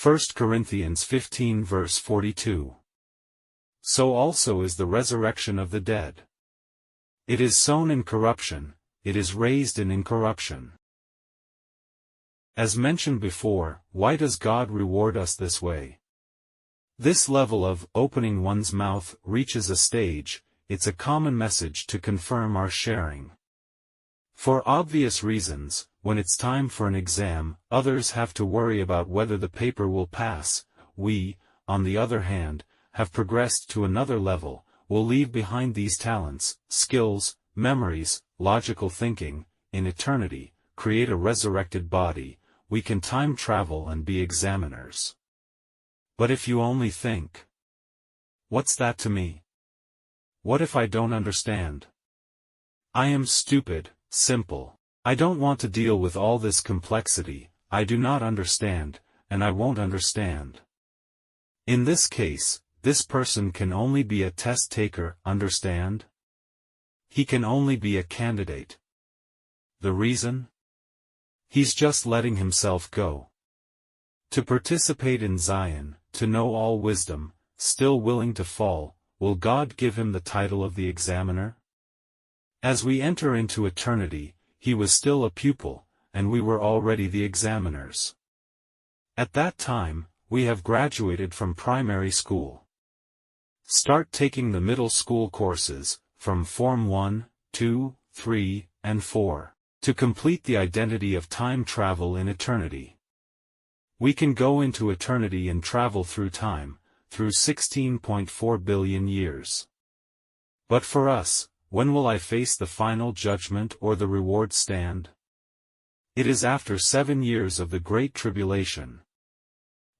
1 Corinthians 15 verse 42. So also is the resurrection of the dead. It is sown in corruption, it is raised in incorruption. As mentioned before, why does God reward us this way? This level of opening one's mouth reaches a stage, it's a common message to confirm our sharing. For obvious reasons, when it's time for an exam, others have to worry about whether the paper will pass. We, on the other hand, have progressed to another level, will leave behind these talents, skills, memories, logical thinking, in eternity, create a resurrected body, we can time travel and be examiners. But if you only think, what's that to me? What if I don't understand? I am stupid, simple. I don't want to deal with all this complexity, I do not understand, and I won't understand. In this case, this person can only be a test taker, understand? He can only be a candidate. The reason? He's just letting himself go. To participate in Zion, to know all wisdom, still willing to fall, will God give him the title of the examiner? As we enter into eternity, he was still a pupil, and we were already the examiners. At that time, we have graduated from primary school. Start taking the middle school courses, from Form 1, 2, 3, and 4, to complete the identity of time travel in eternity. We can go into eternity and travel through time, through 16.4 billion years. But for us, when will I face the final judgment or the reward stand? It is after 7 years of the Great Tribulation.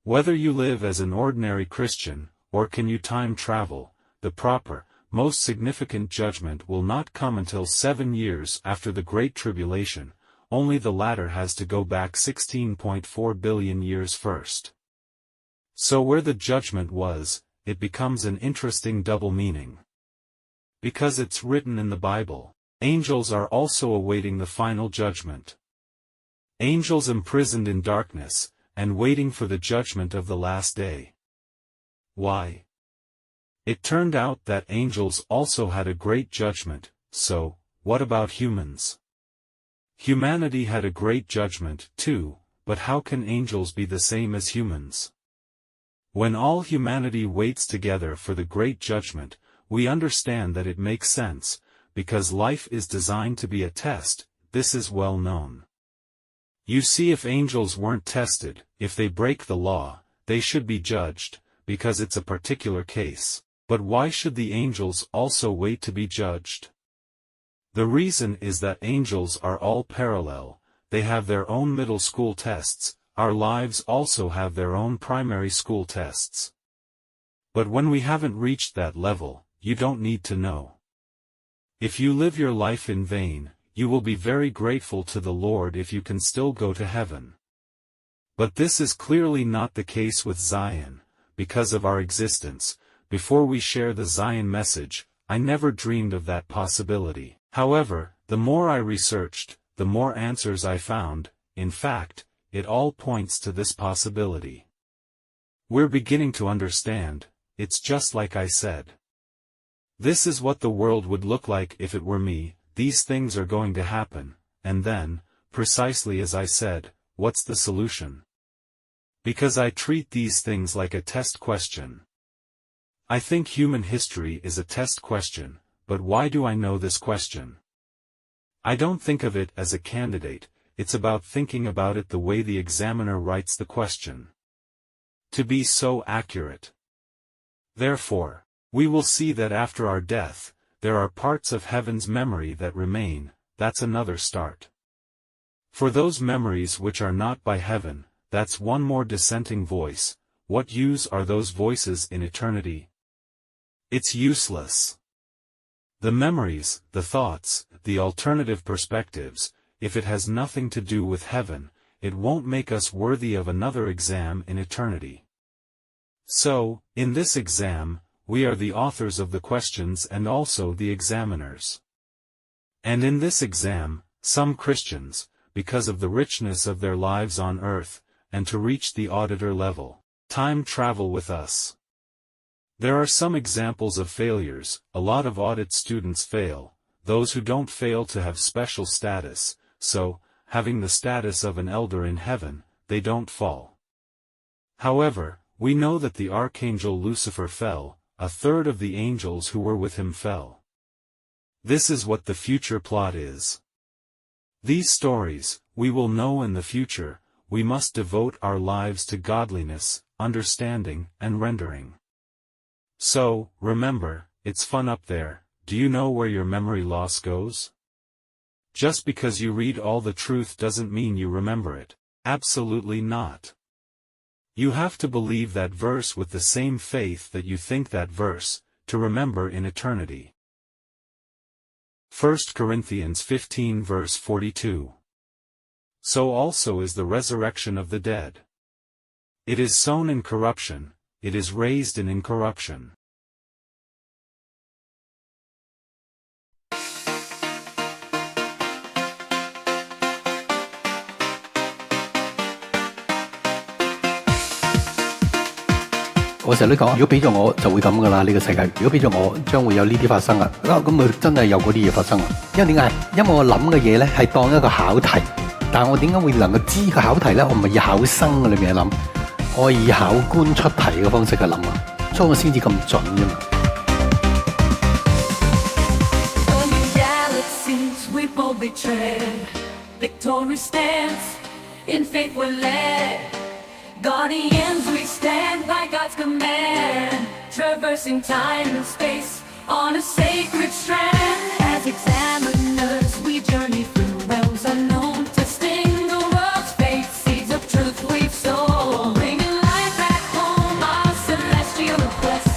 Whether you live as an ordinary Christian, or can you time travel, the proper, most significant judgment will not come until 7 years after the Great Tribulation, only the latter has to go back 16.4 billion years first. So where the judgment was, it becomes an interesting double meaning. Because it's written in the Bible, angels are also awaiting the final judgment. Angels imprisoned in darkness, and waiting for the judgment of the last day. Why? It turned out that angels also had a great judgment, so, what about humans? Humanity had a great judgment, too, but how can angels be the same as humans? When all humanity waits together for the great judgment, we understand that it makes sense, because life is designed to be a test, this is well known. You see, if angels weren't tested, if they break the law, they should be judged, because it's a particular case. But why should the angels also wait to be judged? The reason is that angels are all parallel, they have their own middle school tests, our lives also have their own primary school tests. But when we haven't reached that level, you don't need to know. If you live your life in vain, you will be very grateful to the Lord if you can still go to heaven. But this is clearly not the case with Zion, because of our existence. Before we share the Zion message, I never dreamed of that possibility. However, the more I researched, the more answers I found. In fact, it all points to this possibility. We're beginning to understand, it's just like I said. This is what the world would look like if it were me, these things are going to happen, and then, precisely as I said, what's the solution? Because I treat these things like a test question. I think human history is a test question, but why do I know this question? I don't think of it as a candidate, it's about thinking about it the way the examiner writes the question. To be so accurate. Therefore, we will see that after our death, there are parts of heaven's memory that remain, that's another start. For those memories which are not by heaven, that's one more dissenting voice. What use are those voices in eternity? It's useless. The memories, the thoughts, the alternative perspectives, if it has nothing to do with heaven, it won't make us worthy of another exam in eternity. So, in this exam, we are the authors of the questions and also the examiners. And in this exam, some Christians, because of the richness of their lives on earth, and to reach the auditor level. Time travel with us. There are some examples of failures. A lot of audit students fail. Those who don't fail to have special status, so, having the status of an elder in heaven, they don't fall. However, we know that the archangel Lucifer fell, a third of the angels who were with him fell. This is what the future plot is. These stories, we will know in the future. We must devote our lives to godliness, understanding, and rendering. So, remember, it's fun up there. Do you know where your memory loss goes? Just because you read all the truth doesn't mean you remember it. Absolutely not. You have to believe that verse with the same faith that you think that verse, to remember in eternity. 1 Corinthians 15 verse 42. So also is the resurrection of the dead. It is sown in corruption, it is raised in incorruption. 我成日都講，如果俾咗我就會咁噶啦，呢個世界。如果俾咗我，將會有呢啲發生啊！咁咪真係有嗰啲嘢發生啊！因為點解？因為我諗嘅嘢咧係當一個考題，但係我點解會能夠知個考題咧？我唔係以考生嘅裏面去諗，我以考官出題嘅方式去諗啊，所以我先至咁準啫嘛。We boldly tread, victory stands, in faith we're led, guardians we stand by God's command, traversing time and space on a sacred strand. As examiners we journey through realms unknown, testing the world's fate, seeds of truth we've sown, bringing life back home, our celestial quest,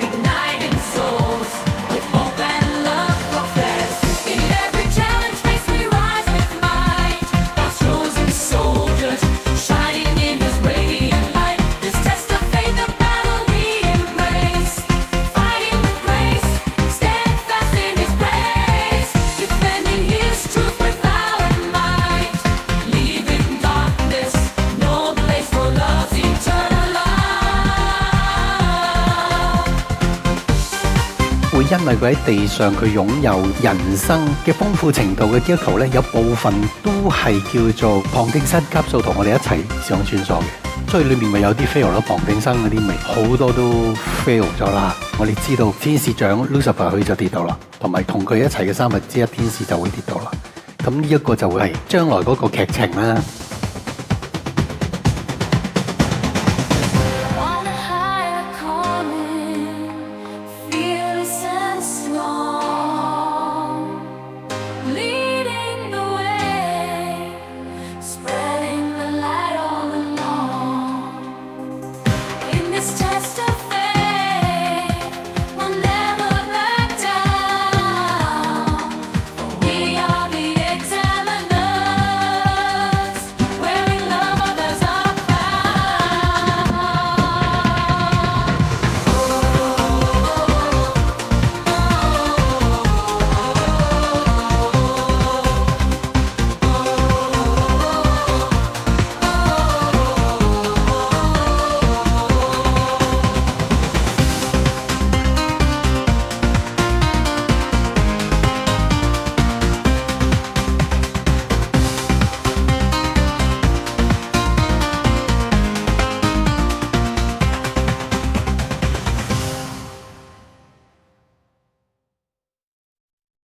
igniting souls with hope and love professed.會因為佢喺地上佢擁有人生嘅豐富程度嘅基督徒咧，有部分都係叫做旁聽生級數同我哋一齊上穿梭嘅，所以裏面咪有啲 fail 咯，旁聽生嗰啲咪好多都 fail 咗啦。我哋知道天使長 Lucifer 佢就跌到啦，同埋同佢一齊嘅1/3天使就會跌到啦。咁呢一個就會係將來嗰個劇情啦。